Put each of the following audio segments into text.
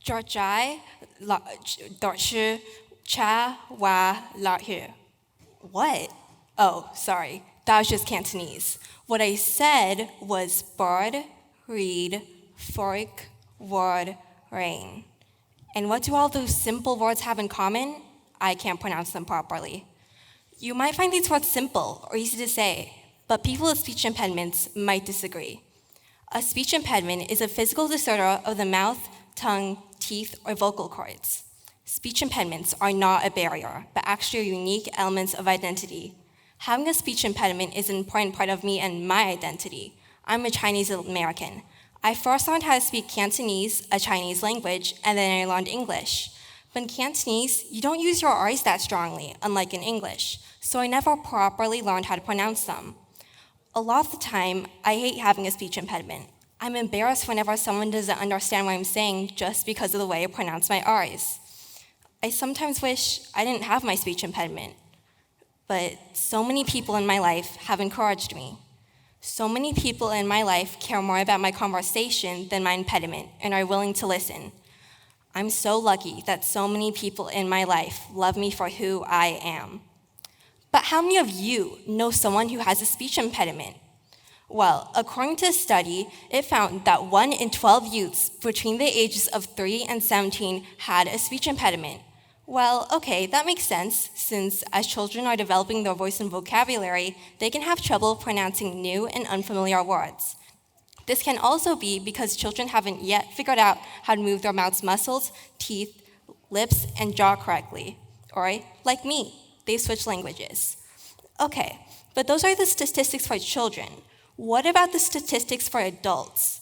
Dorchai, dorchi, cha, wa, la hu. What? Oh, sorry. That was just Cantonese. What I said was bird, reed, fork, word, rain. And what do all those simple words have in common? I can't pronounce them properly. You might find these words simple or easy to say, but people with speech impediments might disagree. A speech impediment is a physical disorder of the mouth, tongue, teeth, or vocal cords. Speech impediments are not a barrier, but actually unique elements of identity. Having a speech impediment is an important part of me and my identity. I'm a Chinese American. I first learned how to speak Cantonese, a Chinese language, and then I learned English. But in Cantonese, you don't use your R's that strongly, unlike in English, so I never properly learned how to pronounce them. A lot of the time, I hate having a speech impediment. I'm embarrassed whenever someone doesn't understand what I'm saying just because of the way I pronounce my R's. I sometimes wish I didn't have my speech impediment, but so many people in my life have encouraged me. So many people in my life care more about my conversation than my impediment and are willing to listen. I'm so lucky that so many people in my life love me for who I am. But how many of you know someone who has a speech impediment? Well, according to a study, it found that 1 in 12 youths between the ages of 3 and 17 had a speech impediment. Well, okay, that makes sense, since as children are developing their voice and vocabulary, they can have trouble pronouncing new and unfamiliar words. This can also be because children haven't yet figured out how to move their mouth's muscles, teeth, lips, and jaw correctly. Or, like me, they switch languages. Okay, but those are the statistics for children. What about the statistics for adults?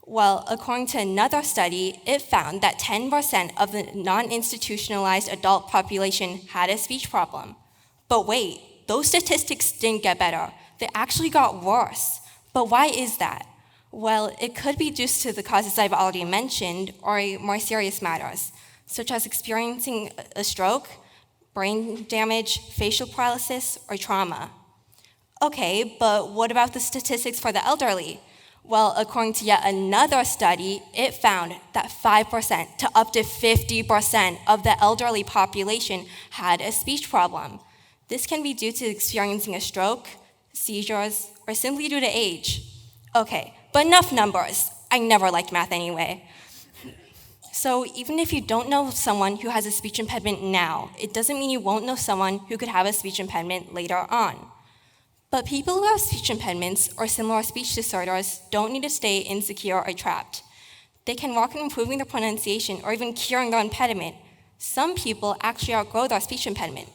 Well, according to another study, it found that 10% of the non-institutionalized adult population had a speech problem. But wait, those statistics didn't get better. They actually got worse. But why is that? Well, it could be due to the causes I've already mentioned or more serious matters, such as experiencing a stroke, brain damage, facial paralysis, or trauma. Okay, but what about the statistics for the elderly? Well, according to yet another study, it found that 5% to up to 50% of the elderly population had a speech problem. This can be due to experiencing a stroke, seizures, or simply due to age. Okay, but enough numbers. I never liked math anyway. So even if you don't know someone who has a speech impediment now, it doesn't mean you won't know someone who could have a speech impediment later on. But people who have speech impediments or similar speech disorders don't need to stay insecure or trapped. They can work on improving their pronunciation or even curing their impediment. Some people actually outgrow their speech impediment.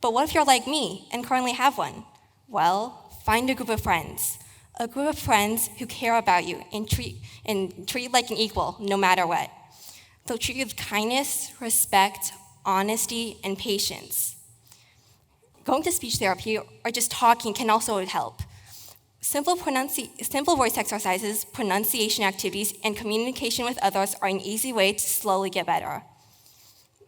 But what if you're like me and currently have one? Well, find a group of friends. A group of friends who care about you and treat like an equal, no matter what. They'll treat you with kindness, respect, honesty, and patience. Going to speech therapy or just talking can also help. Simple voice exercises, pronunciation activities, and communication with others are an easy way to slowly get better.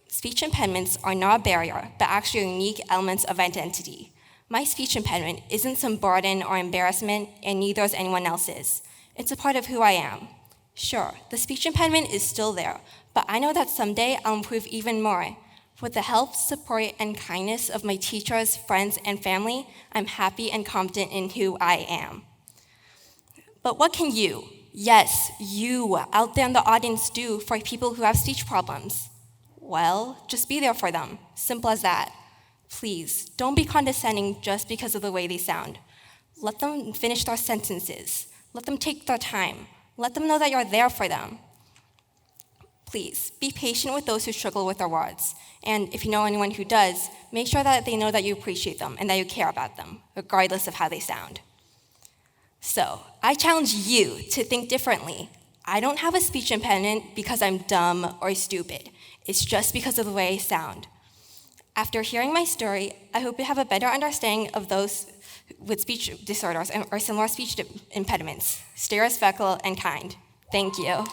Speech impediments are not a barrier, but actually unique elements of identity. My speech impediment isn't some burden or embarrassment, and neither is anyone else's. It's a part of who I am. Sure, the speech impediment is still there, but I know that someday I'll improve even more. With the help, support, and kindness of my teachers, friends, and family, I'm happy and confident in who I am. But what can you, yes, you out there in the audience do for people who have speech problems? Well, just be there for them. Simple as that. Please, don't be condescending just because of the way they sound. Let them finish their sentences. Let them take their time. Let them know that you're there for them. Please, be patient with those who struggle with their words. And if you know anyone who does, make sure that they know that you appreciate them and that you care about them, regardless of how they sound. So, I challenge you to think differently. I don't have a speech impediment because I'm dumb or stupid. It's just because of the way I sound. After hearing my story, I hope you have a better understanding of those with speech disorders or similar speech impediments. Stay respectful and kind. Thank you.